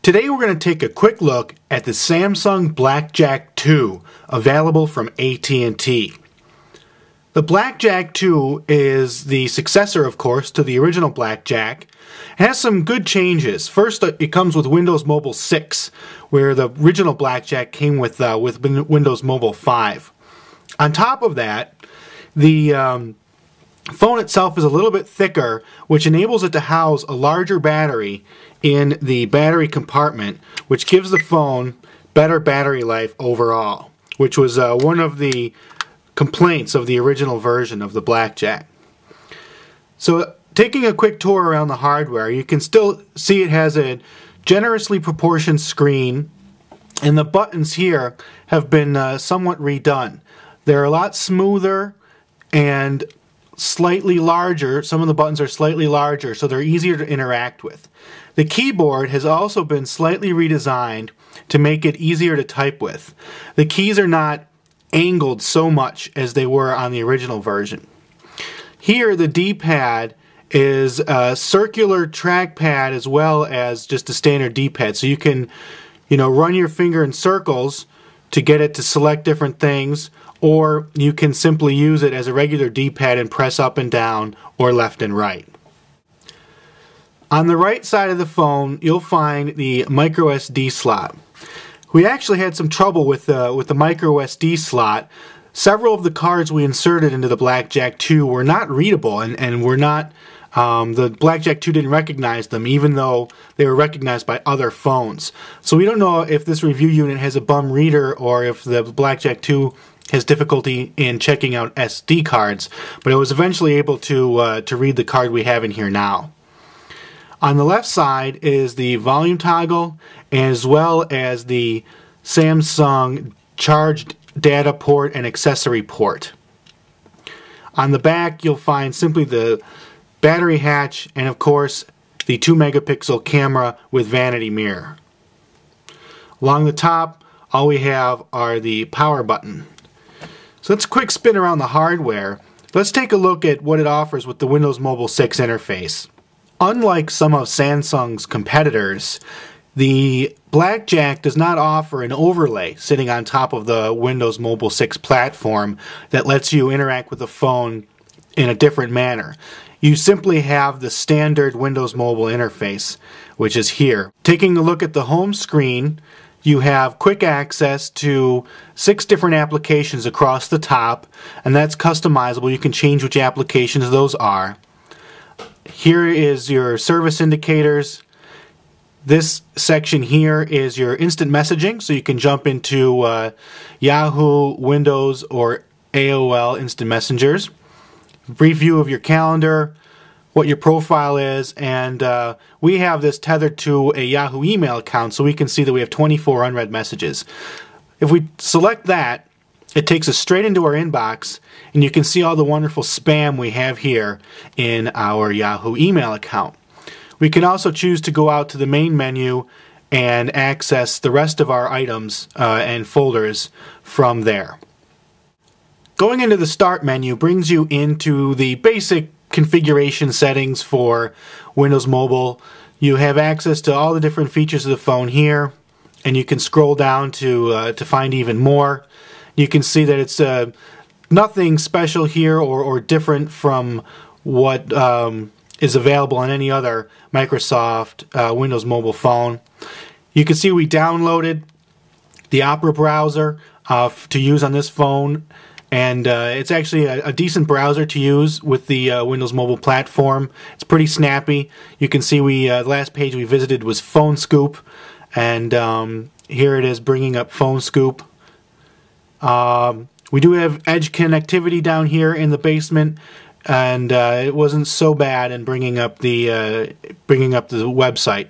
Today we're going to take a quick look at the Samsung BlackJack II, available from AT&T. The BlackJack II is the successor, of course, to the original BlackJack. It has some good changes. First, it comes with Windows Mobile 6, where the original BlackJack came with Windows Mobile 5. On top of that, the phone itself is a little bit thicker, which enables it to house a larger battery in the battery compartment, which gives the phone better battery life overall, which was one of the complaints of the original version of the BlackJack. So taking a quick tour around the hardware, you can still see it has a generously proportioned screen, and the buttons here have been somewhat redone. They're a lot smoother and slightly larger. Some of the buttons are slightly larger, so they're easier to interact with. The keyboard has also been slightly redesigned to make it easier to type with. The keys are not angled so much as they were on the original version. Here the D-pad is a circular trackpad as well as just a standard D-pad, so you can run your finger in circles to get it to select different things, or you can simply use it as a regular D-pad and press up and down or left and right. On the right side of the phone, you'll find the micro SD slot. We actually had some trouble with the micro SD slot. Several of the cards we inserted into the BlackJack II were not readable, and were not. The BlackJack II didn't recognize them, even though they were recognized by other phones. So we don't know if this review unit has a bum reader or if the BlackJack II has difficulty in checking out SD cards, but it was eventually able to read the card we have in here now. On the left side is the volume toggle, as well as the Samsung charged data port and accessory port. On the back, you'll find simply the battery hatch and, of course, the 2-megapixel camera with vanity mirror. Along the top, all we have are the power button. So let's quick spin around the hardware. Let's take a look at what it offers with the Windows Mobile 6 interface. Unlike some of Samsung's competitors, the BlackJack does not offer an overlay sitting on top of the Windows Mobile 6 platform that lets you interact with the phone in a different manner. You simply have the standard Windows Mobile interface, which is here. Taking a look at the home screen, you have quick access to 6 different applications across the top, and that's customizable. You can change which applications those are. Here is your service indicators. This section here is your instant messaging, so you can jump into Yahoo, Windows, or AOL instant messengers. Brief view of your calendar, what your profile is, and we have this tethered to a Yahoo email account, so we can see that we have 24 unread messages. If we select that, it takes us straight into our inbox, and you can see all the wonderful spam we have here in our Yahoo email account. We can also choose to go out to the main menu and access the rest of our items and folders from there. Going into the Start menu brings you into the basic configuration settings for Windows Mobile. You have access to all the different features of the phone here, and you can scroll down to find even more. You can see that it's nothing special here or different from what is available on any other Microsoft Windows Mobile phone. You can see we downloaded the Opera browser to use on this phone, and it's actually a decent browser to use with the Windows Mobile platform. It's pretty snappy. You can see the last page we visited was Phone Scoop, and here it is bringing up Phone Scoop. We do have Edge connectivity down here in the basement, and it wasn't so bad in bringing up the website.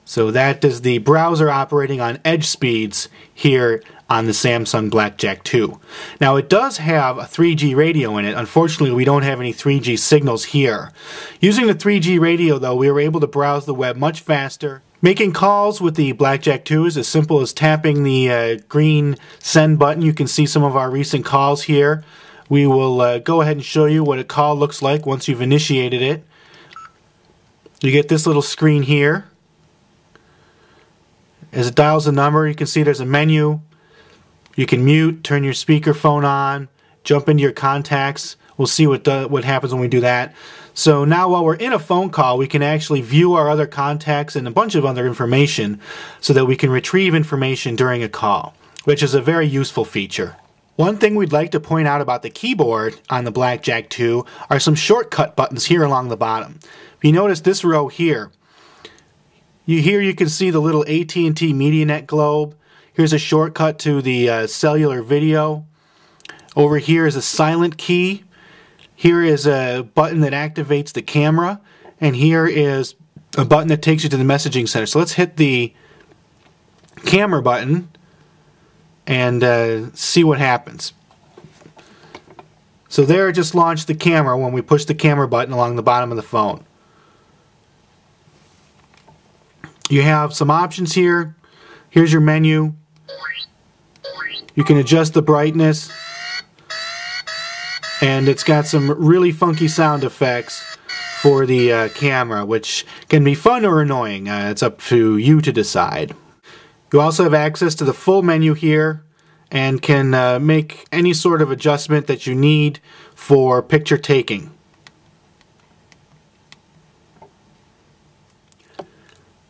So that is the browser operating on Edge speeds here on the Samsung BlackJack II. Now it does have a 3G radio in it. Unfortunately, we don't have any 3G signals here. Using the 3G radio, though, we were able to browse the web much faster. Making calls with the BlackJack II is as simple as tapping the green send button. You can see some of our recent calls here. We will go ahead and show you what a call looks like once you've initiated it. You get this little screen here. As it dials the number, you can see there's a menu. You can mute, turn your speakerphone on, jump into your contacts. We'll see what happens when we do that. So now while we're in a phone call, we can actually view our other contacts and a bunch of other information so that we can retrieve information during a call, which is a very useful feature. One thing we'd like to point out about the keyboard on the BlackJack II are some shortcut buttons here along the bottom. If you notice this row here, you can see the little AT&T MediaNet globe. Here's a shortcut to the cellular video. Over here is a silent key. Here is a button that activates the camera. And here is a button that takes you to the messaging center. So let's hit the camera button and see what happens. So there, it just launched the camera when we push the camera button along the bottom of the phone. You have some options here. Here's your menu. You can adjust the brightness. And it's got some really funky sound effects for the camera, which can be fun or annoying. It's up to you to decide. You also have access to the full menu here and can make any sort of adjustment that you need for picture taking.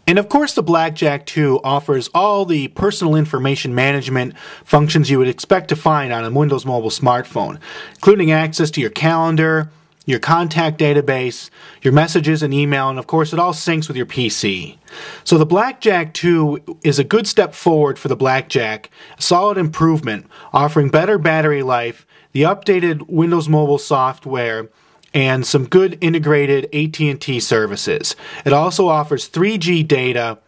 And of course, the BlackJack II offers all the personal information management functions you would expect to find on a Windows Mobile smartphone, including access to your calendar, your contact database, your messages and email, and of course it all syncs with your PC. So the BlackJack II is a good step forward for the BlackJack, a solid improvement, offering better battery life, the updated Windows Mobile software, and some good integrated AT&T services. It also offers 3G data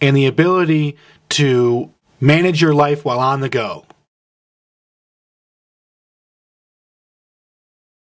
and the ability to manage your life while on the go.